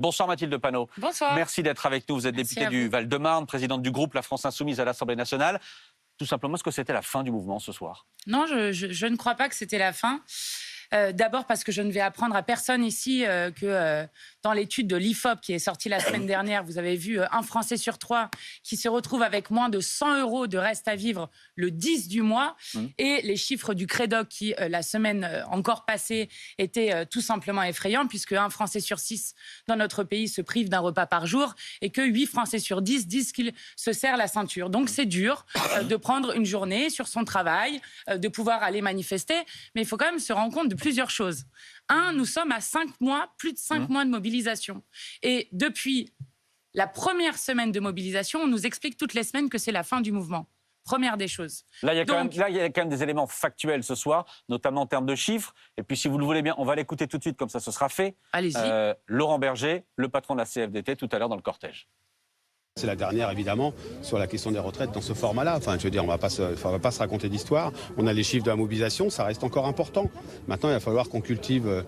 Bonsoir Mathilde Panot. Bonsoir. Merci d'être avec nous. Vous êtes députée du Val-de-Marne, présidente du groupe La France Insoumise à l'Assemblée nationale. Tout simplement, est-ce que c'était la fin du mouvement ce soir? Non, je ne crois pas que c'était la fin. D'abord parce que je ne vais apprendre à personne ici que dans l'étude de l'IFOP qui est sortie la semaine dernière, vous avez vu un Français sur 3 qui se retrouve avec moins de 100 € de reste à vivre le 10 du mois. Et les chiffres du Crédoc qui, la semaine encore passée, étaient tout simplement effrayants puisque un Français sur 6 dans notre pays se prive d'un repas par jour et que 8 Français sur 10 disent qu'ils se serrent la ceinture. Donc c'est dur de prendre une journée sur son travail, de pouvoir aller manifester, mais il faut quand même se rendre compte de plusieurs choses. Un, nous sommes à 5 mois, plus de 5 mois de mobilisation. Et depuis la première semaine de mobilisation, on nous explique toutes les semaines que c'est la fin du mouvement. Première des choses. Là, il y a quand même des éléments factuels ce soir, notamment en termes de chiffres. Et puis, si vous le voulez bien, on va l'écouter tout de suite, comme ça, ce sera fait. Allez-y. Laurent Berger, le patron de la CFDT, tout à l'heure dans le cortège. C'est la dernière, évidemment, sur la question des retraites dans ce format-là. Enfin, je veux dire, on va pas se raconter d'histoire. On a les chiffres de la mobilisation, ça reste encore important. Maintenant, il va falloir qu'on cultive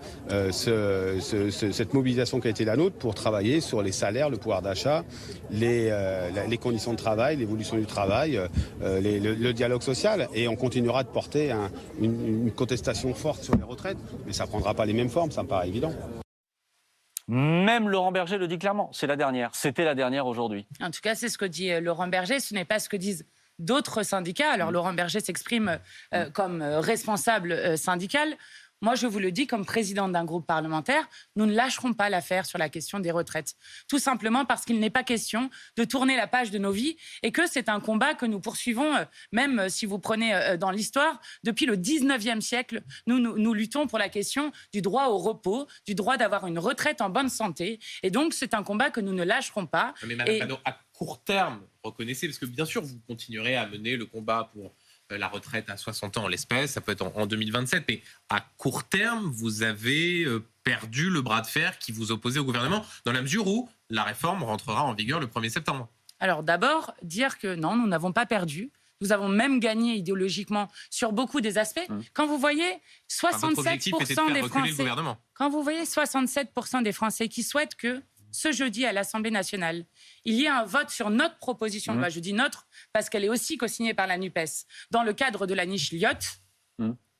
cette mobilisation qui a été la nôtre pour travailler sur les salaires, le pouvoir d'achat, les conditions de travail, l'évolution du travail, le dialogue social. Et on continuera de porter une contestation forte sur les retraites. Mais ça ne prendra pas les mêmes formes, ça me paraît évident. Même Laurent Berger le dit clairement, c'est la dernière. C'était la dernière aujourd'hui. En tout cas, c'est ce que dit Laurent Berger. Ce n'est pas ce que disent d'autres syndicats. Alors, Laurent Berger s'exprime comme responsable syndical. Moi, je vous le dis, comme présidente d'un groupe parlementaire, nous ne lâcherons pas l'affaire sur la question des retraites. Tout simplement parce qu'il n'est pas question de tourner la page de nos vies et que c'est un combat que nous poursuivons, même si vous prenez dans l'histoire, depuis le 19e siècle, nous luttons pour la question du droit au repos, du droit d'avoir une retraite en bonne santé. Et donc, c'est un combat que nous ne lâcherons pas. Mais Madame Panot, à court terme, reconnaissez, parce que bien sûr, vous continuerez à mener le combat pour la retraite à 60 ans en l'espèce, ça peut être en 2027, mais à court terme, vous avez perdu le bras de fer qui vous opposait au gouvernement, dans la mesure où la réforme rentrera en vigueur le 1er septembre. Alors d'abord, dire que non, nous n'avons pas perdu. Nous avons même gagné idéologiquement sur beaucoup des aspects. Quand vous voyez 67% des Français, quand vous voyez 67% des Français qui souhaitent que ce jeudi à l'Assemblée nationale, il y a un vote sur notre proposition de loi. Je dis notre parce qu'elle est aussi co-signée par la NUPES dans le cadre de la niche Lyotte.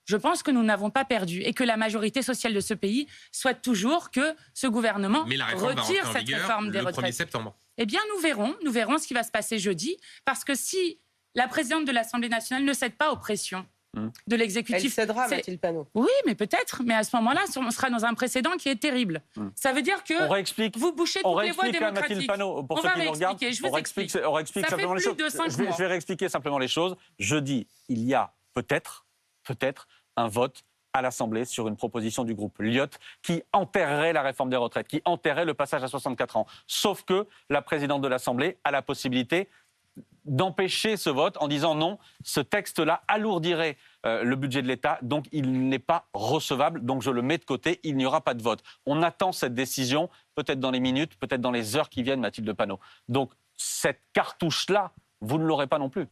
Je pense que nous n'avons pas perdu et que la majorité sociale de ce pays souhaite toujours que ce gouvernement retire cette réforme des retraites. Le 1er septembre. Eh bien, nous verrons ce qui va se passer jeudi, parce que si la présidente de l'Assemblée nationale ne cède pas aux pressions de l'exécutif... Elle cédera, Mathilde Panot. Oui, mais peut-être. Mais à ce moment-là, on sera dans un précédent qui est terrible. Ça veut dire que vous bouchez toutes les voies démocratiques. Mathilde Panot, pour on ceux va qui nous regardent, réexpliquer. Je vous explique. On réexplique Ça fait simplement les plus choses. de 5 mois. Je vais réexpliquer simplement les choses. Jeudi, il y a peut-être un vote à l'Assemblée sur une proposition du groupe Lyotte qui enterrerait la réforme des retraites, qui enterrerait le passage à 64 ans. Sauf que la présidente de l'Assemblée a la possibilité d'empêcher ce vote en disant non, ce texte-là alourdirait le budget de l'État, donc il n'est pas recevable, donc je le mets de côté, il n'y aura pas de vote. On attend cette décision, peut-être dans les minutes, peut-être dans les heures qui viennent, Mathilde Panot. Donc cette cartouche-là, vous ne l'aurez pas non plus.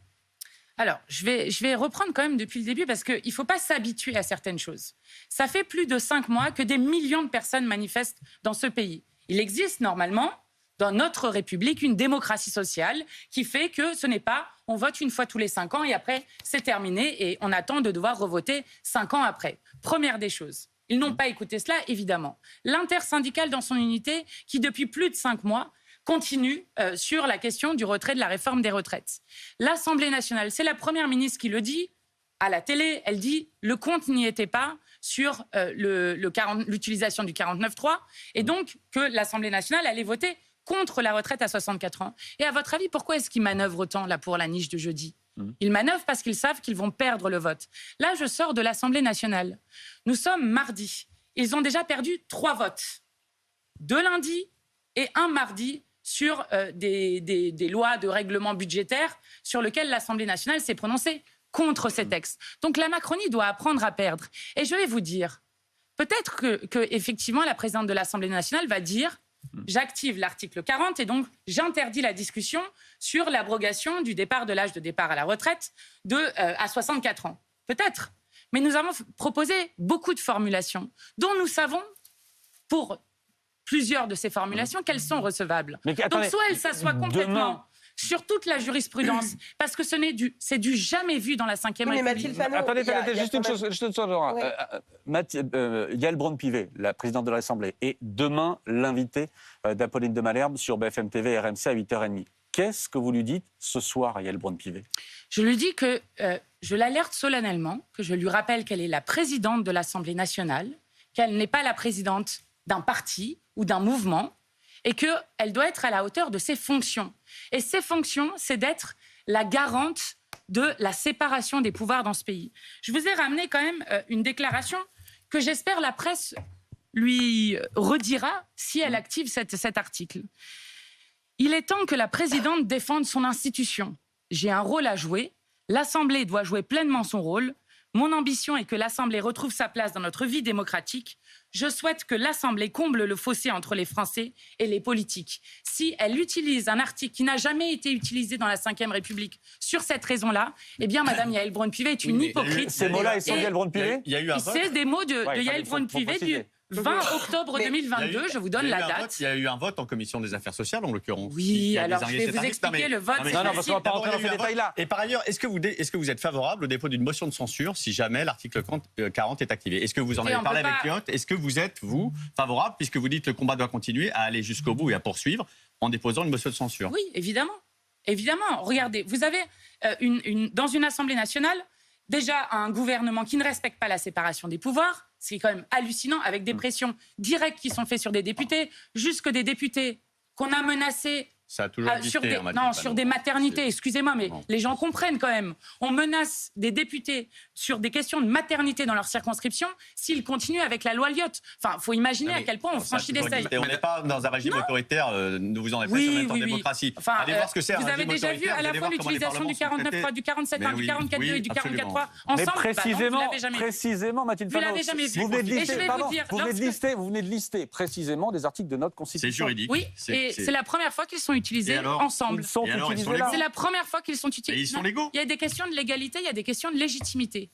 Alors, je vais reprendre quand même depuis le début parce qu'il ne faut pas s'habituer à certaines choses. Ça fait plus de 5 mois que des millions de personnes manifestent dans ce pays. Il existe normalement, dans notre République, une démocratie sociale qui fait que ce n'est pas on vote une fois tous les 5 ans et après c'est terminé et on attend de devoir revoter 5 ans après. Première des choses. Ils n'ont pas écouté cela, évidemment. L'intersyndicale dans son unité qui, depuis plus de 5 mois, continue sur la question du retrait de la réforme des retraites. L'Assemblée nationale, c'est la Première ministre qui le dit à la télé, elle dit le compte n'y était pas sur l'utilisation du 49.3 et donc que l'Assemblée nationale allait voter contre la retraite à 64 ans. Et à votre avis, pourquoi est-ce qu'ils manœuvrent autant là pour la niche de jeudi ? Ils manœuvrent parce qu'ils savent qu'ils vont perdre le vote. Là, je sors de l'Assemblée nationale. Nous sommes mardi. Ils ont déjà perdu 3 votes. 2 lundis et 1 mardi sur des lois de règlement budgétaire sur lesquelles l'Assemblée nationale s'est prononcée contre ces textes. Donc la Macronie doit apprendre à perdre. Et je vais vous dire, peut-être que effectivement, la présidente de l'Assemblée nationale va dire j'active l'article 40 et donc j'interdis la discussion sur l'abrogation du départ de l'âge de départ à la retraite à 64 ans. Peut-être. Mais nous avons proposé beaucoup de formulations dont nous savons pour plusieurs de ces formulations qu'elles sont recevables. Mais attendez, donc soit elles s'assoient complètement demain... sur toute la jurisprudence, parce que c'est du jamais vu dans la Ve mais République. Mathilde Panot, Attendez, juste une quand chose, Laura. Ouais. Yael Braun-Pivet, la présidente de l'Assemblée, est demain l'invitée d'Apolline de Malherbe sur BFM TV et RMC à 8h30. Qu'est-ce que vous lui dites ce soir à Yael Braun-Pivet? Je lui dis que je l'alerte solennellement, que je lui rappelle qu'elle est la présidente de l'Assemblée nationale, qu'elle n'est pas la présidente d'un parti ou d'un mouvement, et qu'elle doit être à la hauteur de ses fonctions. Et ses fonctions, c'est d'être la garante de la séparation des pouvoirs dans ce pays. Je vous ai ramené quand même une déclaration que j'espère la presse lui redira si elle active cet article. Il est temps que la présidente défende son institution. J'ai un rôle à jouer. L'Assemblée doit jouer pleinement son rôle. Mon ambition est que l'Assemblée retrouve sa place dans notre vie démocratique. Je souhaite que l'Assemblée comble le fossé entre les Français et les politiques. Si elle utilise un article qui n'a jamais été utilisé dans la Ve République sur cette raison-là, eh bien, Madame Yael Braun-Pivet est une hypocrite. Ces mots-là, ils sont Yael Braun-Pivet? Il y a eu un vote. C'est des mots de Yael Braun-Pivet du 20 octobre 2022. Je vous donne la date. Il y a eu un vote en commission des affaires sociales, en l'occurrence. Oui, alors je vais vous expliquer le vote. Non, parce qu'on ne va pas rentrer dans ces détails-là. Et par ailleurs, est-ce que vous êtes favorable au dépôt d'une motion de censure si jamais l'article 40 est activé? Est-ce que vous en avez parlé avec Lyotte? Est-ce que vous êtes, vous, favorable, puisque vous dites que le combat doit continuer, à aller jusqu'au bout et à poursuivre en déposant une motion de censure? Oui, évidemment. Évidemment. Regardez, vous avez dans une Assemblée nationale déjà un gouvernement qui ne respecte pas la séparation des pouvoirs. C'est quand même hallucinant, avec des pressions directes qui sont faites sur des députés, jusque des députés qu'on a menacés. Ça a toujours existé, sur des maternités, excusez-moi, mais les gens comprennent quand même. On menace des députés sur des questions de maternité dans leur circonscription s'ils continuent avec la loi Lyotte. Enfin, il faut imaginer à quel point on franchit des seuils. On n'est pas dans un régime autoritaire, ne vous en êtes pas sur même temps de démocratie. Enfin, allez voir ce que c'est un vous avez régime déjà vu autoritaire, à la fois l'utilisation du 49.3, du 47.1, du 44.2 et du 44.3 ensemble. Précisément, Mathilde Panot, vous l'avez jamais vu. Vous venez de Et je vais vous dire, vous venez de lister précisément des articles de notre Constitution. C'est juridique. Oui, et c'est la première fois qu'ils sont utilisés ensemble. Ils sont utilisés là. C'est la première fois qu'ils sont utilisés. Et ils sont légaux. Il y a des questions de légalité, il y a des questions de légitimité.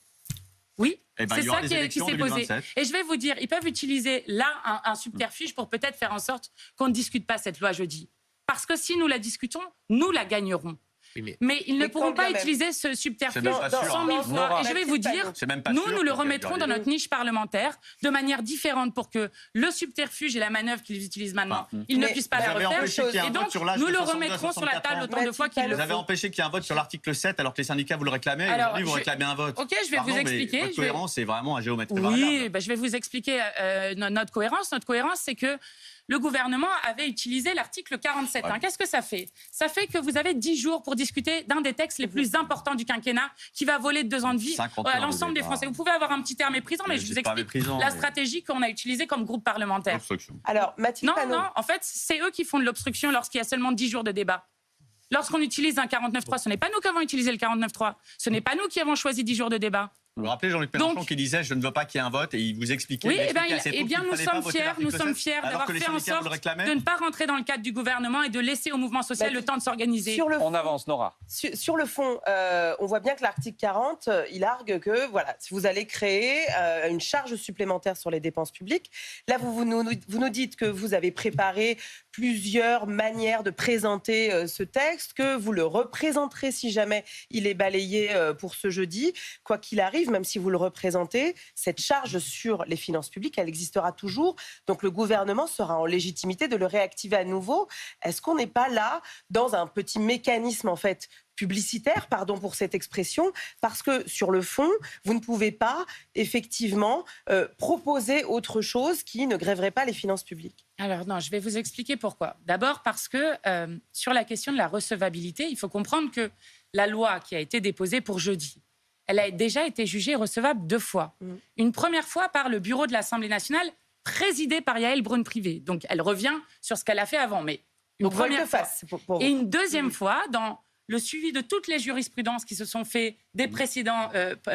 Oui, c'est ça qui s'est posé. Et je vais vous dire, ils peuvent utiliser là un subterfuge pour peut-être faire en sorte qu'on ne discute pas cette loi jeudi. Parce que si nous la discutons, nous la gagnerons. Oui, mais ils ne pourront pas utiliser ce subterfuge 100 000 fois. Et je vais vous dire, nous le remettrons dans notre niche parlementaire de manière différente pour que le subterfuge et la manœuvre qu'ils utilisent maintenant, ils ne puissent pas la refaire. Et donc, nous le remettrons sur la table autant de fois qu'ils le font. Vous avez empêché qu'il y ait un vote sur l'article 7 alors que les syndicats vous le réclamaient. Et aujourd'hui, vous réclamez un vote. Ok, je vais vous expliquer. Votre cohérence, c'est vraiment un géomètre variable. Oui, je vais vous expliquer notre cohérence. Notre cohérence, c'est que le gouvernement avait utilisé l'article 47. Qu'est-ce que ça fait? Ça fait que vous avez 10 jours pour discuter d'un des textes les plus importants du quinquennat qui va voler de 2 ans de vie à l'ensemble des Français. Vous pouvez avoir un petit terme méprisant, mais je vous explique la stratégie qu'on a utilisée comme groupe parlementaire. Alors, Mathilde Panot. Non, en fait, c'est eux qui font de l'obstruction lorsqu'il y a seulement 10 jours de débat. Lorsqu'on utilise un 49.3, ce n'est pas nous qui avons utilisé le 49.3. Ce n'est pas nous qui avons choisi 10 jours de débat. Vous vous rappelez Jean-Luc Mélenchon qui disait « Je ne veux pas qu'il y ait un vote » et il vous expliquait... Oui, eh bien nous sommes fiers d'avoir fait en sorte de ne pas rentrer dans le cadre du gouvernement et de laisser au mouvement social le temps de s'organiser. On avance, Nora. Sur le fond, on voit bien que l'article 40, il argue que si vous allez créer une charge supplémentaire sur les dépenses publiques, là vous nous dites que vous avez préparé plusieurs manières de présenter ce texte, que vous le représenterez si jamais il est balayé pour ce jeudi. Quoi qu'il arrive, même si vous le représentez, cette charge sur les finances publiques, elle existera toujours. Donc le gouvernement sera en légitimité de le réactiver à nouveau. Est-ce qu'on n'est pas là dans un petit mécanisme en fait publicitaire, pardon pour cette expression, parce que sur le fond, vous ne pouvez pas effectivement proposer autre chose qui ne grèverait pas les finances publiques? Alors non, je vais vous expliquer pourquoi. D'abord parce que sur la question de la recevabilité, il faut comprendre que la loi qui a été déposée pour jeudi, elle a déjà été jugée recevable 2 fois. Une première fois par le bureau de l'Assemblée nationale, présidé par Yael Braun-Pivet. Donc elle revient sur ce qu'elle a fait avant, mais une première fois. Et une deuxième fois dans le suivi de toutes les jurisprudences qui se sont faits des précédents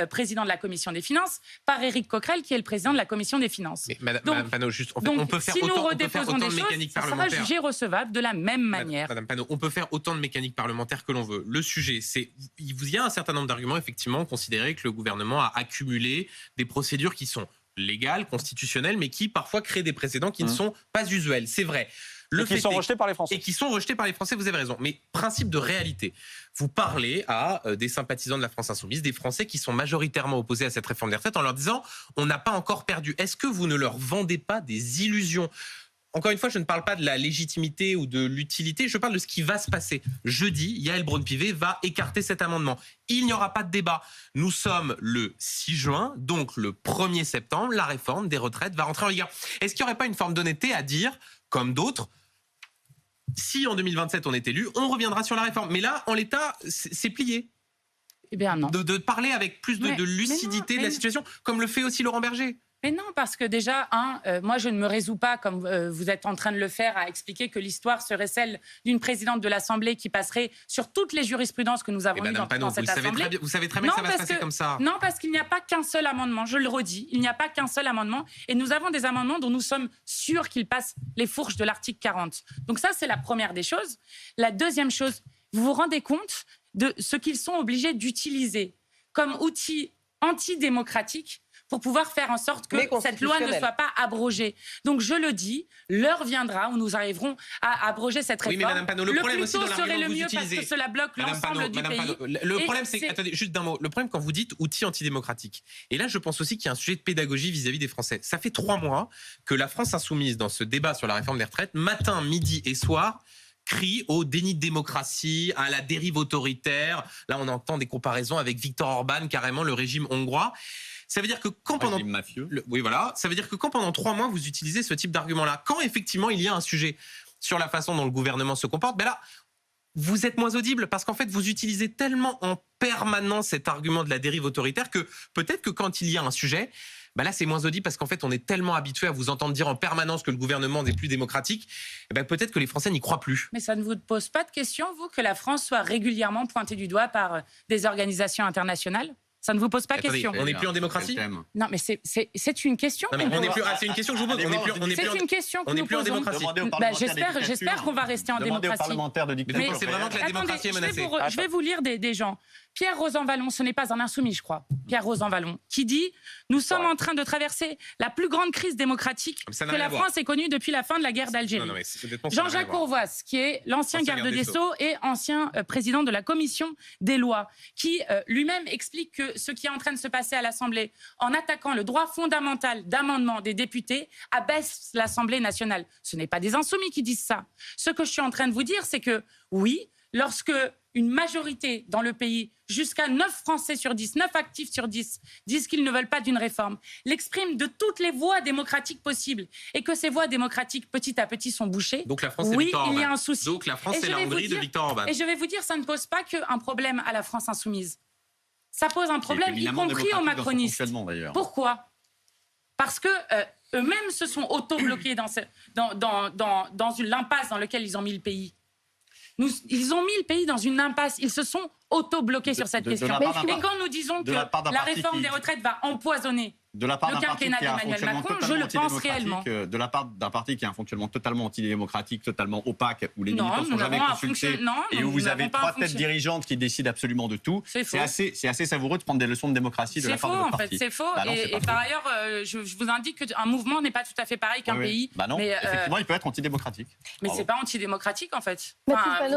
présidents de la Commission des Finances par Éric Coquerel, qui est le président de la Commission des Finances. Mais Madame Panot, juste, on peut faire autant de mécanique ça parlementaire. sera jugé recevable de la même manière. Madame Panot, on peut faire autant de mécanique parlementaire que l'on veut. Le sujet, c'est il y a un certain nombre d'arguments, effectivement, considérer que le gouvernement a accumulé des procédures qui sont légales, constitutionnelles, mais qui parfois créent des précédents qui ne sont pas usuels. C'est vrai. Et qui sont rejetés par les Français. Et qui sont rejetés par les Français, vous avez raison. Mais principe de réalité, vous parlez à des sympathisants de la France Insoumise, des Français qui sont majoritairement opposés à cette réforme des retraites en leur disant « on n'a pas encore perdu ». Est-ce que vous ne leur vendez pas des illusions ? Encore une fois, je ne parle pas de la légitimité ou de l'utilité, je parle de ce qui va se passer. Jeudi, Yaël Braun-Pivet va écarter cet amendement. Il n'y aura pas de débat. Nous sommes le 6 juin, donc le 1er septembre, la réforme des retraites va rentrer en vigueur. Est-ce qu'il n'y aurait pas une forme d'honnêteté à dire, comme d'autres, si en 2027 on est élu, on reviendra sur la réforme. Mais là, en l'état, c'est plié. Eh bien non. De parler avec plus de lucidité de la situation, comme le fait aussi Laurent Berger. Mais non, parce que déjà, moi je ne me résous pas, comme vous êtes en train de le faire, à expliquer que l'histoire serait celle d'une présidente de l'Assemblée qui passerait sur toutes les jurisprudences que nous avons eues dans cette Assemblée. Vous savez très bien que ça va se passer comme ça. Non, parce qu'il n'y a pas qu'un seul amendement, je le redis, il n'y a pas qu'un seul amendement, et nous avons des amendements dont nous sommes sûrs qu'ils passent les fourches de l'article 40. Donc ça, c'est la première des choses. La deuxième chose, vous vous rendez compte de ce qu'ils sont obligés d'utiliser comme outil antidémocratique pour pouvoir faire en sorte que cette loi ne soit pas abrogée. Donc je le dis, l'heure viendra où nous arriverons à abroger cette réforme. Oui, mais Madame Panot, le problème aussi dans serait le que vous mieux utilisez, parce que cela bloque l'ensemble du pays. Le problème, c'est attendez, juste d'un mot. Le problème quand vous dites outil antidémocratique. Et là, je pense aussi qu'il y a un sujet de pédagogie vis-à-vis des Français. Ça fait 3 mois que la France insoumise, dans ce débat sur la réforme des retraites, matin, midi et soir, crie au déni de démocratie, à la dérive autoritaire. Là, on entend des comparaisons avec Viktor Orban, carrément le régime hongrois. Ça veut dire que quand pendant ça veut dire que quand pendant 3 mois vous utilisez ce type d'argument-là, quand effectivement il y a un sujet sur la façon dont le gouvernement se comporte, ben là vous êtes moins audible parce qu'en fait vous utilisez tellement en permanence cet argument de la dérive autoritaire que peut-être que quand il y a un sujet, ben là c'est moins audible parce qu'en fait on est tellement habitué à vous entendre dire en permanence que le gouvernement n'est plus démocratique, ben peut-être que les Français n'y croient plus. Mais ça ne vous pose pas de question, vous, que la France soit régulièrement pointée du doigt par des organisations internationales ? Ça ne vous pose pas question. On n'est plus en démocratie ? Non, mais c'est une question. Non, mais c'est une question que je vous pose. C'est une question que on n'est nous plus en posons. démocratie. J'espère qu'on va rester en démocratie. Demandez aux parlementaires de dictature. Mais c'est vraiment que la démocratie est menacée. Je vais vous lire des gens. Pierre Rosanvallon, ce n'est pas un insoumis, je crois. Pierre Rosanvallon, qui dit « Nous sommes en train de traverser la plus grande crise démocratique que la France ait connue depuis la fin de la guerre d'Algérie. » Jean-Jacques Courvois, qui est l'ancien garde des Sceaux et ancien président de la commission des lois, qui lui-même explique que ce qui est en train de se passer à l'Assemblée, en attaquant le droit fondamental d'amendement des députés, abaisse l'Assemblée nationale. Ce n'est pas des insoumis qui disent ça. Ce que je suis en train de vous dire, c'est que oui, lorsque une majorité dans le pays, jusqu'à 9 Français sur 10, 9 actifs sur 10, disent qu'ils ne veulent pas d'une réforme, l'expriment de toutes les voies démocratiques possibles, et que ces voies démocratiques, petit à petit, sont bouchées. Donc la France, oui, il y a un souci. Donc la France, c'est la Hongrie de Viktor Orban. Et je vais vous dire, ça ne pose pas qu'un problème à la France insoumise. Ça pose un problème, y compris aux macronistes. Pourquoi ? Parce que eux-mêmes se sont auto-bloqués dans l'impasse dans laquelle ils ont mis le pays. Ils ont mis le pays dans une impasse. Ils se sont auto-bloqués sur cette question. Et quand nous disons que la réforme des retraites va empoisonner de la part le quinquennat d'Emmanuel Macron, je le pense réellement. De la part d'un parti qui a un fonctionnement totalement antidémocratique, totalement opaque, où les militants ne sont jamais consultés, et où vous avez 3 têtes dirigeantes qui décident absolument de tout, c'est assez savoureux de prendre des leçons de démocratie de la part de votre parti. C'est faux, en fait. Et par ailleurs, je vous indique qu'un mouvement n'est pas tout à fait pareil qu'un pays. Bah non, effectivement, il peut être antidémocratique. Mais c'est pas antidémocratique, en fait.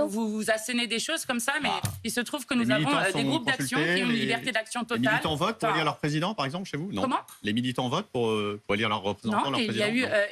Vous assénez des choses comme ça, mais il se trouve que nous avons des groupes d'action qui ont une liberté d'action totale. Les militants votent pour élire leur président, par exemple, chez vous ? Non. Comment ? Les militants votent pour élire leur représentant, leur président ?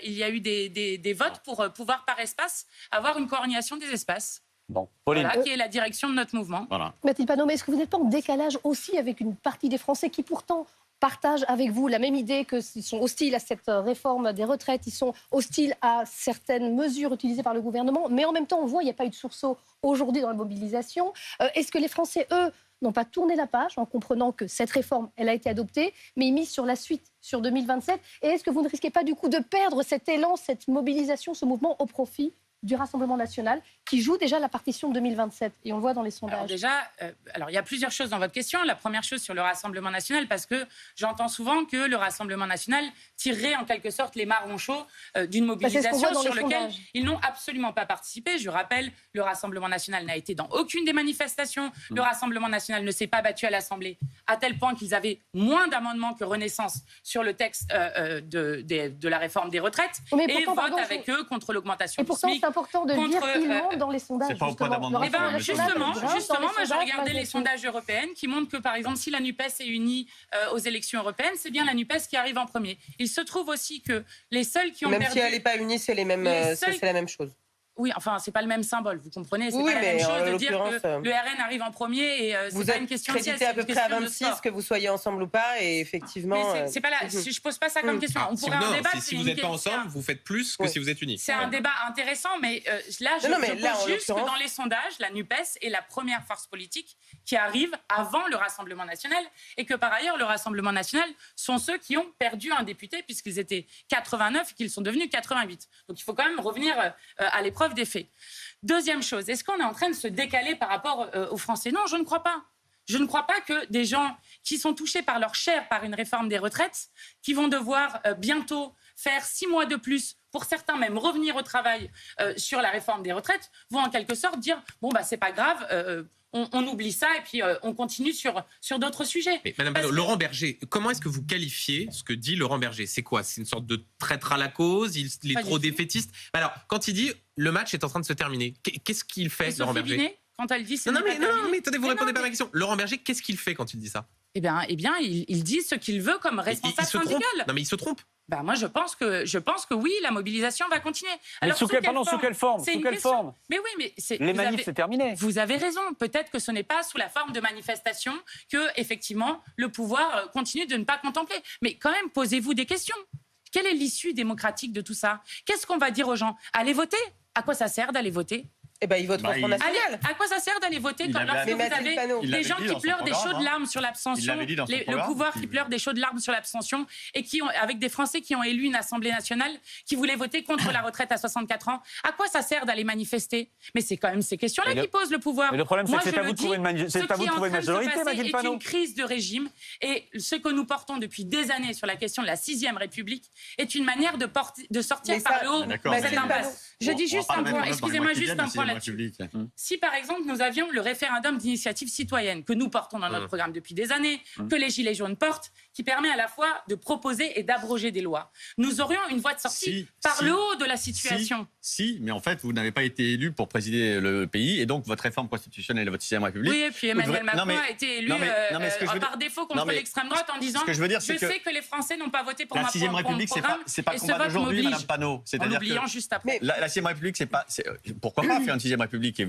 Il y a eu des votes pour pouvoir par espace avoir une coordination des espaces. Bon, Pauline. Voilà, qui est la direction de notre mouvement. Voilà. Mathilde Panot, mais est-ce que vous n'êtes pas en décalage aussi avec une partie des Français qui pourtant partagent avec vous la même idée, qu'ils sont hostiles à cette réforme des retraites, ils sont hostiles à certaines mesures utilisées par le gouvernement, mais en même temps, on voit qu'il n'y a pas eu de sursaut aujourd'hui dans la mobilisation. Est-ce que les Français, eux, n'ont pas tourné la page en comprenant que cette réforme, elle a été adoptée, mais ils misent sur la suite, sur 2027 ? Et est-ce que vous ne risquez pas du coup de perdre cet élan, cette mobilisation, ce mouvement au profit du Rassemblement national qui joue déjà la partition de 2027. Et on le voit dans les sondages. Alors déjà, il y a plusieurs choses dans votre question. La première chose sur le Rassemblement national, parce que j'entends souvent que le Rassemblement national tirerait en quelque sorte les marrons chauds d'une mobilisation sur laquelle ils n'ont absolument pas participé. Je rappelle, le Rassemblement national n'a été dans aucune des manifestations. Le Rassemblement national ne s'est pas battu à l'Assemblée, à tel point qu'ils avaient moins d'amendements que Renaissance sur le texte de la réforme des retraites, et votent avec eux contre l'augmentation du SMIC. Et pourtant, c'est important de dire qu'ils montent dans les sondages. C'est pas au point d'amendement. Justement, moi j'ai regardé les sondages européens qui montrent que, par exemple, si la NUPES est unie aux élections européennes, c'est bien la NUPES qui arrive en premier. Il se trouve aussi que les seuls qui ont perdu... Même si elle n'est pas unie, c'est la même chose. Oui, enfin, c'est pas le même symbole, vous comprenez. C'est pas la même chose de dire que le RN arrive en premier et c'est pas une question de crédité à peu près à 26 que vous soyez ensemble ou pas, et effectivement. Mais c'est pas là. Je pose pas ça comme question. On pourrait en débattre. Si vous n'êtes pas ensemble, vous faites plus que si vous êtes unis. C'est un débat intéressant, mais là, je pose juste que dans les sondages, la NUPES est la première force politique qui arrive avant le Rassemblement national, et que par ailleurs, le Rassemblement national sont ceux qui ont perdu un député puisqu'ils étaient 89 et qu'ils sont devenus 88. Donc il faut quand même revenir à l'épreuve des faits. Deuxième chose, est-ce qu'on est en train de se décaler par rapport aux Français? Non, je ne crois pas. Je ne crois pas que des gens qui sont touchés par leur chair par une réforme des retraites, qui vont devoir bientôt faire 6 mois de plus, pour certains même revenir au travail sur la réforme des retraites, vont en quelque sorte dire « bon, bah, c'est pas grave, on oublie ça et puis on continue sur d'autres sujets. » Mais Madame Panot, Laurent Berger, comment est-ce que vous qualifiez ce que dit Laurent Berger? C'est quoi? C'est une sorte de traître à la cause? Il est trop défaitiste? Alors, quand il dit « le match est en train de se terminer », qu'est-ce qu'il fait, Laurent Berger? Binet, quand elle dit non, mais attendez, vous répondez pas à ma question. Laurent Berger, qu'est-ce qu'il fait quand il dit ça? Eh bien, il dit ce qu'il veut comme responsable syndical. Non, mais il se trompe. Ben moi, je pense que oui, la mobilisation va continuer. Alors, sous quelle forme? Mais oui, mais les manifs, c'est terminé. Vous avez raison. Peut-être que ce n'est pas sous la forme de manifestation que, effectivement, le pouvoir continue de ne pas contempler. Mais quand même, posez-vous des questions. Quelle est l'issue démocratique de tout ça? Qu'est-ce qu'on va dire aux gens? Allez voter? À quoi ça sert d'aller voter? Eh ben, ils votent Front National. Allez, à quoi ça sert d'aller voter quand lorsque vous avez des gens qui pleurent des chaudes larmes sur l'abstention, le pouvoir qui pleure des chaudes larmes sur l'abstention, et avec des Français qui ont élu une Assemblée nationale qui voulait voter contre la retraite à 64 ans? À quoi ça sert d'aller manifester? Mais c'est quand même ces questions-là qui posent le pouvoir. Mais le problème, c'est que c'est à vous de trouver une majorité, Mathilde Panot. C'est une crise de régime, et ce que nous portons depuis des années sur la question de la 6e République est une manière de sortir par le haut de cette impasse. Je dis juste un point, excusez-moi, juste un point là-dessus. Si par exemple nous avions le référendum d'initiative citoyenne que nous portons dans notre programme depuis des années, que les Gilets jaunes portent, qui permet à la fois de proposer et d'abroger des lois, nous aurions une voie de sortie par le haut de la situation. Si, mais en fait, vous n'avez pas été élu pour présider le pays, et donc votre réforme constitutionnelle et votre 6e République... Oui, et puis Emmanuel Macron a été élu par défaut contre l'extrême droite en disant « je sais que les Français n'ont pas voté pour ma programme ». La 6e République, c'est pas le combat d'aujourd'hui, Madame Panot. En l'oubliant juste après. La 6e République, c'est pas... Pourquoi pas faire une 6e République? Et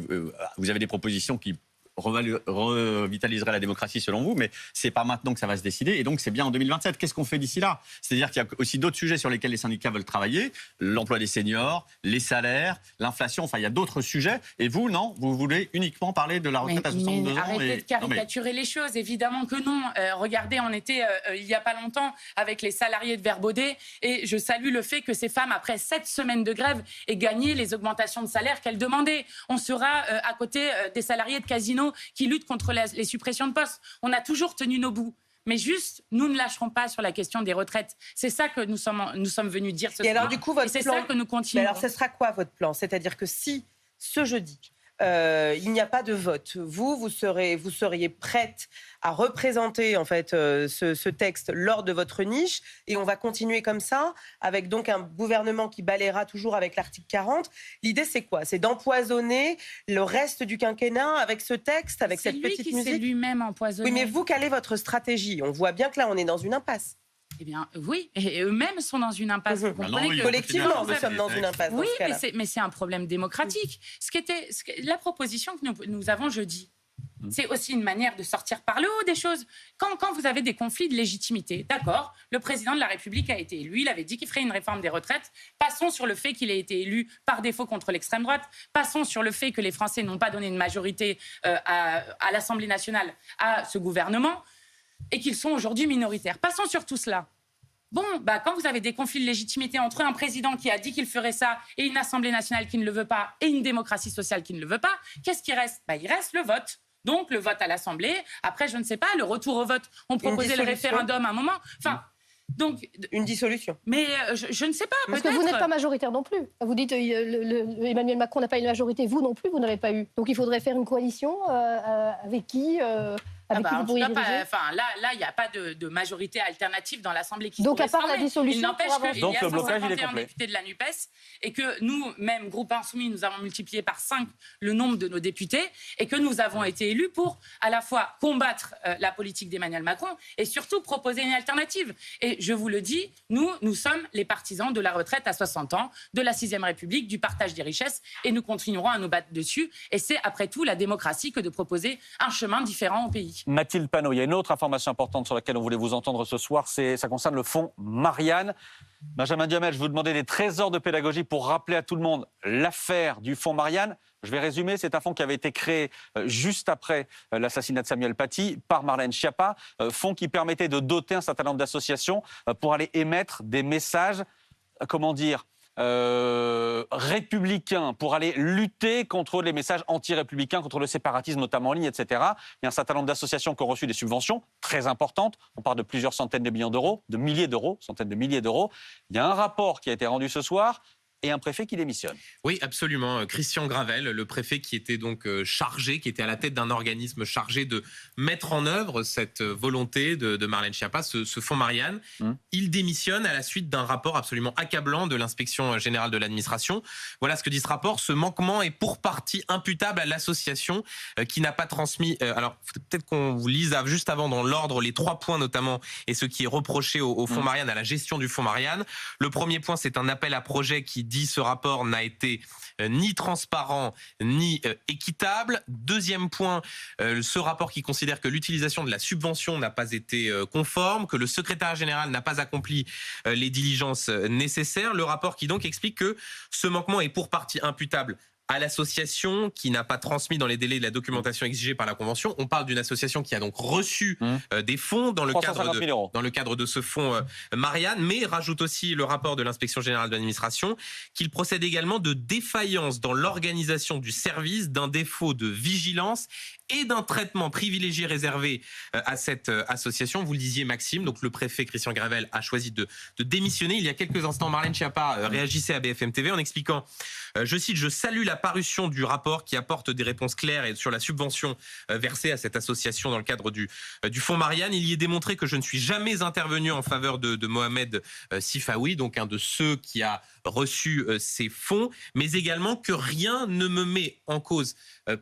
vous avez des propositions qui revitaliserait la démocratie selon vous, mais c'est pas maintenant que ça va se décider, et donc c'est bien en 2027. Qu'est-ce qu'on fait d'ici là? C'est-à-dire qu'il y a aussi d'autres sujets sur lesquels les syndicats veulent travailler, l'emploi des seniors, les salaires, l'inflation, enfin il y a d'autres sujets, et vous, non, vous voulez uniquement parler de la retraite à 62 ans. Arrêtez de caricaturer les choses, évidemment que non. Regardez, on était il y a pas longtemps avec les salariés de Verbaudet, et je salue le fait que ces femmes, après 7 semaines de grève, aient gagné les augmentations de salaire qu'elles demandaient. On sera à côté des salariés de Casino qui luttent contre les suppressions de postes. On a toujours tenu nos bouts. Mais juste, nous ne lâcherons pas sur la question des retraites. C'est ça que nous sommes venus dire ce soir. Et alors, du coup, votre plan... c'est ça que nous continuons. Mais alors, ce sera quoi votre plan? C'est-à-dire que si, ce jeudi, il n'y a pas de vote, vous seriez prête à représenter en fait ce texte lors de votre niche, et on va continuer comme ça avec donc un gouvernement qui balayera toujours avec l'article 40. L'idée c'est quoi? C'est d'empoisonner le reste du quinquennat avec ce texte, avec cette petite musique? C'est lui qui s'est lui-même empoisonné. Oui, mais vous, quelle est votre stratégie? On voit bien que là on est dans une impasse. Eh bien, oui, et eux-mêmes sont dans une impasse. Vous comprenez que collectivement, nous sommes dans une impasse. Oui, mais c'est un problème démocratique. La proposition que nous avons jeudi, c'est aussi une manière de sortir par le haut des choses. Quand vous avez des conflits de légitimité, d'accord, le président de la République a été élu, il avait dit qu'il ferait une réforme des retraites. Passons sur le fait qu'il ait été élu par défaut contre l'extrême droite. Passons sur le fait que les Français n'ont pas donné une majorité à l'Assemblée nationale à ce gouvernement, et qu'ils sont aujourd'hui minoritaires. Passons sur tout cela. Bon, quand vous avez des conflits de légitimité entre un président qui a dit qu'il ferait ça et une Assemblée nationale qui ne le veut pas et une démocratie sociale qui ne le veut pas, qu'est-ce qui reste ? Il reste le vote. Donc, le vote à l'Assemblée. Après, je ne sais pas, le retour au vote. On proposait le référendum à un moment. Enfin... Donc, une dissolution. Mais je ne sais pas. Parce que vous n'êtes pas majoritaire non plus. Vous dites Emmanuel Macron n'a pas une majorité, vous non plus, vous n'avez pas eu. Donc il faudrait faire une coalition avec qui qui vous pourriez diriger. Là, il n'y a pas de majorité alternative dans l'Assemblée qui donc pourrait à part former. la dissolution, il n'empêche qu'il y a 151 complet. députés de la NUPES et que nous, même groupe Insoumis, nous avons multiplié par 5 le nombre de nos députés et que nous avons été élus pour à la fois combattre la politique d'Emmanuel Macron et surtout proposer une alternative. Et je vous le dis, nous sommes les partisans de la retraite à 60 ans, de la 6e République, du partage des richesses et nous continuerons à nous battre dessus. Et c'est après tout la démocratie que de proposer un chemin différent au pays. Mathilde Panot, il y a une autre information importante sur laquelle on voulait vous entendre ce soir, ça concerne le fonds Marianne. Benjamin Duhamel, je vous demandais des trésors de pédagogie pour rappeler à tout le monde l'affaire du fonds Marianne. Je vais résumer, c'est un fonds qui avait été créé juste après l'assassinat de Samuel Paty par Marlène Schiappa, fonds qui permettait de doter un certain nombre d'associations pour aller émettre des messages, républicains, pour aller lutter contre les messages anti-républicains, contre le séparatisme, notamment en ligne, etc. Il y a un certain nombre d'associations qui ont reçu des subventions très importantes. On parle de plusieurs centaines de millions d'euros, de milliers d'euros, centaines de milliers d'euros. Il y a un rapport qui a été rendu ce soir et un préfet qui démissionne. Oui, absolument. Christian Gravel, le préfet qui était donc chargé, qui était à la tête d'un organisme chargé de mettre en œuvre cette volonté de Marlène Schiappa, ce fonds Marianne. Il démissionne à la suite d'un rapport absolument accablant de l'inspection générale de l'administration. Voilà ce que dit ce rapport. Ce manquement est pour partie imputable à l'association qui n'a pas transmis... alors, peut-être qu'on vous lise juste avant dans l'ordre les 3 points notamment et ce qui est reproché au fonds Marianne, à la gestion du fonds Marianne. Le premier point, c'est un appel à projet qui dit ce rapport n'a été ni transparent ni équitable. Deuxième point, ce rapport qui considère que l'utilisation de la subvention n'a pas été conforme, que le secrétariat général n'a pas accompli les diligences nécessaires. Le rapport qui donc explique que ce manquement est pour partie imputable à l'association qui n'a pas transmis dans les délais de la documentation exigée par la Convention. On parle d'une association qui a donc reçu des fonds dans le cadre de ce fonds Marianne, mais rajoute aussi le rapport de l'inspection générale de l'administration qu'il procède également de défaillance dans l'organisation du service, d'un défaut de vigilance et d'un traitement privilégié réservé à cette association. Vous le disiez, Maxime, donc le préfet Christian Gravel a choisi de démissionner. Il y a quelques instants, Marlène Schiappa réagissait à BFM TV en expliquant, je cite, « Je salue la parution du rapport qui apporte des réponses claires et sur la subvention versée à cette association dans le cadre du fonds Marianne. Il y est démontré que je ne suis jamais intervenu en faveur de Mohamed Sifawi, donc un de ceux qui a reçu ces fonds, mais également que rien ne me met en cause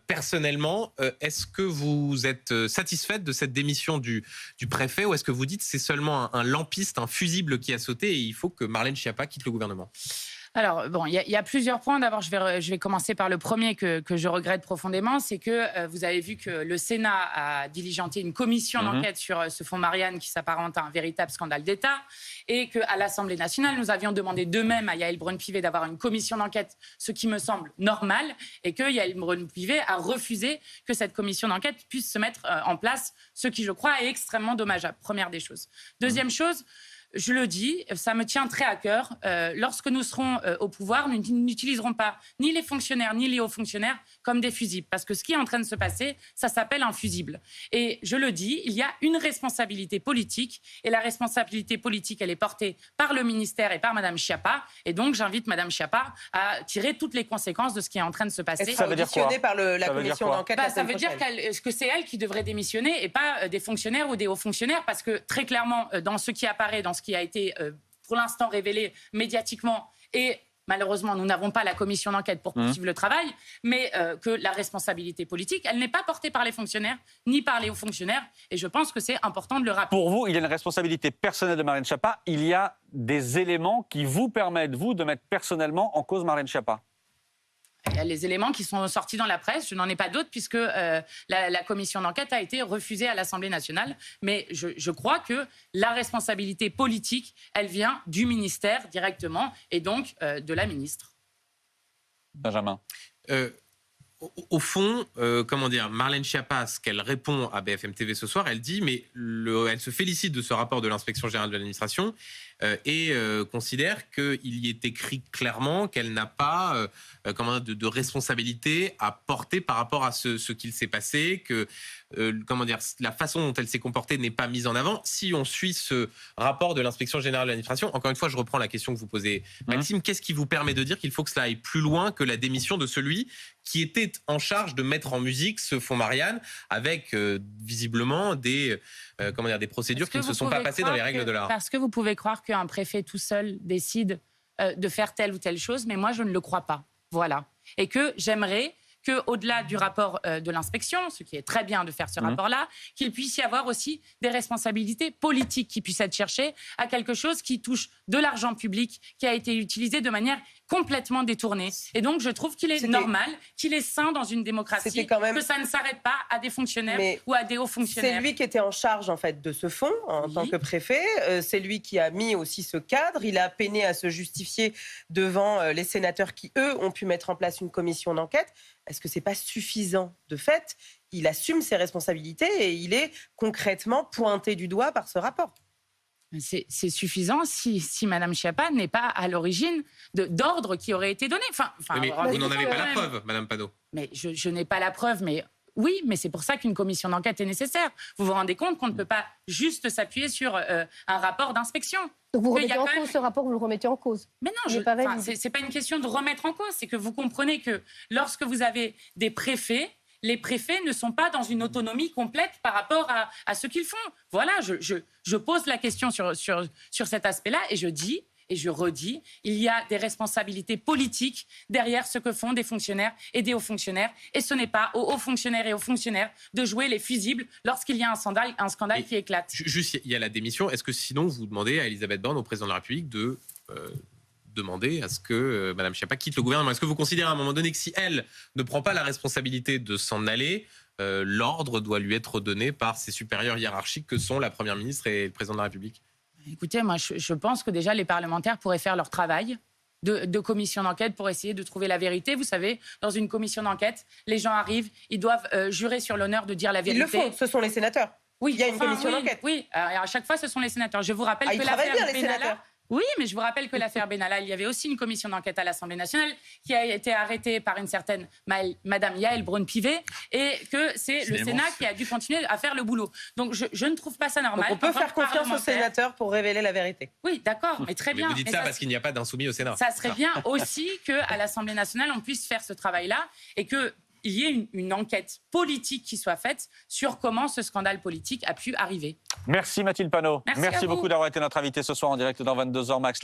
personnellement. Est-ce que vous êtes satisfaite de cette démission du préfet ou est-ce que vous dites c'est seulement un lampiste, un fusible qui a sauté et il faut que Marlène Schiappa quitte le gouvernement ? Alors, bon, il y a plusieurs points. D'abord, je vais commencer par le premier que je regrette profondément. C'est que vous avez vu que le Sénat a diligenté une commission d'enquête sur ce fonds Marianne qui s'apparente à un véritable scandale d'État et qu'à l'Assemblée nationale, nous avions demandé de même à Yaël Braun-Pivet d'avoir une commission d'enquête, ce qui me semble normal, et que Yaël Braun-Pivet a refusé que cette commission d'enquête puisse se mettre en place, ce qui, je crois, est extrêmement dommageable. Première des choses. Deuxième chose... Je le dis, ça me tient très à cœur. Lorsque nous serons au pouvoir, nous n'utiliserons pas ni les fonctionnaires ni les hauts fonctionnaires comme des fusibles. Parce que ce qui est en train de se passer, ça s'appelle un fusible. Et je le dis, il y a une responsabilité politique. Et la responsabilité politique, elle est portée par le ministère et par Mme Schiappa. Et donc, j'invite Mme Schiappa à tirer toutes les conséquences de ce qui est en train de se passer. Est-ce auditionné par la commission d'enquête ça veut dire que c'est elle qui devrait démissionner et pas des fonctionnaires ou des hauts fonctionnaires. Parce que très clairement, dans ce qui apparaît, dans ce qui a été pour l'instant révélé médiatiquement et malheureusement nous n'avons pas la commission d'enquête pour poursuivre le travail, mais que la responsabilité politique, elle n'est pas portée par les fonctionnaires ni par les hauts fonctionnaires et je pense que c'est important de le rappeler. Pour vous, il y a une responsabilité personnelle de Marlène Schiappa, il y a des éléments qui vous permettent, vous, de mettre personnellement en cause Marlène Schiappa. Il y a les éléments qui sont sortis dans la presse. Je n'en ai pas d'autres puisque la commission d'enquête a été refusée à l'Assemblée nationale. Mais je crois que la responsabilité politique, elle vient du ministère directement et donc de la ministre. Benjamin. Au fond, comment dire, Marlène Schiappa, ce qu'elle répond à BFM TV ce soir, elle dit, mais elle se félicite de ce rapport de l'inspection générale de l'administration et considère qu'il y est écrit clairement qu'elle n'a pas de responsabilité à porter par rapport à ce qu'il s'est passé, que la façon dont elle s'est comportée n'est pas mise en avant. Si on suit ce rapport de l'inspection générale de l'administration, encore une fois, je reprends la question que vous posez, Maxime, qu'est-ce qui vous permet de dire qu'il faut que cela aille plus loin que la démission de celui qui était en charge de mettre en musique ce fonds Marianne avec visiblement des procédures qui ne se sont pas passées dans les règles de l'art? Parce que vous pouvez croire qu'un préfet tout seul décide de faire telle ou telle chose, mais moi je ne le crois pas. Voilà. Et que j'aimerais qu'au-delà du rapport de l'inspection, ce qui est très bien de faire ce rapport-là, qu'il puisse y avoir aussi des responsabilités politiques qui puissent être cherchées à quelque chose qui touche de l'argent public qui a été utilisé de manière complètement détournée. Et donc, je trouve qu'il est normal, qu'il est sain dans une démocratie, que ça ne s'arrête pas à des fonctionnaires ou à des hauts fonctionnaires. C'est lui qui était en charge, en fait, de ce fonds, en tant que préfet. C'est lui qui a mis aussi ce cadre. Il a peiné à se justifier devant les sénateurs qui, eux, ont pu mettre en place une commission d'enquête. Est-ce que ce n'est pas suffisant? De fait, il assume ses responsabilités et il est concrètement pointé du doigt par ce rapport. C'est suffisant si Mme Schiappa n'est pas à l'origine d'ordres qui auraient été donnés. Mais vous n'en avez pas la preuve, Mme Panot. Mais je n'ai pas la preuve, mais oui, mais c'est pour ça qu'une commission d'enquête est nécessaire. Vous vous rendez compte qu'on ne peut pas juste s'appuyer sur un rapport d'inspection. Donc vous remettez en cause ce rapport, vous le remettez en cause? Mais non, c'est pas une question de remettre en cause, c'est que vous comprenez que lorsque vous avez des préfets, les préfets ne sont pas dans une autonomie complète par rapport à ce qu'ils font. Voilà, je pose la question sur cet aspect-là et je dis et je redis, il y a des responsabilités politiques derrière ce que font des fonctionnaires et des hauts fonctionnaires. Et ce n'est pas aux hauts fonctionnaires et aux fonctionnaires de jouer les fusibles lorsqu'il y a un scandale qui éclate. Juste, il y a la démission. Est-ce que sinon vous demandez à Elisabeth Borne, au président de la République, de demander à ce que Mme Schiappa quitte le gouvernement? Est-ce que vous considérez à un moment donné que si elle ne prend pas la responsabilité de s'en aller, l'ordre doit lui être donné par ses supérieurs hiérarchiques que sont la Première ministre et le président de la République? Écoutez, moi je pense que déjà les parlementaires pourraient faire leur travail de commission d'enquête pour essayer de trouver la vérité. Vous savez, dans une commission d'enquête, les gens arrivent, ils doivent jurer sur l'honneur de dire la vérité. Ils le font, ce sont les sénateurs. Oui, il y a une commission d'enquête. Oui, à chaque fois, ce sont les sénateurs. Je vous rappelle que l'affaire Benalla... Oui, mais je vous rappelle que l'affaire Benalla, il y avait aussi une commission d'enquête à l'Assemblée nationale qui a été arrêtée par une certaine Madame Yael Braun-Pivet et que c'est le Sénat qui a dû continuer à faire le boulot. Donc je ne trouve pas ça normal. Donc on peut faire confiance aux sénateurs pour révéler la vérité. Oui, d'accord, mais très bien. Mais vous dites ça parce qu'il n'y a pas d'insoumis au Sénat. Ça serait bien aussi qu'à l'Assemblée nationale, on puisse faire ce travail-là et qu'il y ait une enquête politique qui soit faite sur comment ce scandale politique a pu arriver. Merci Mathilde Panot. Merci beaucoup d'avoir été notre invitée ce soir en direct dans 22h Max.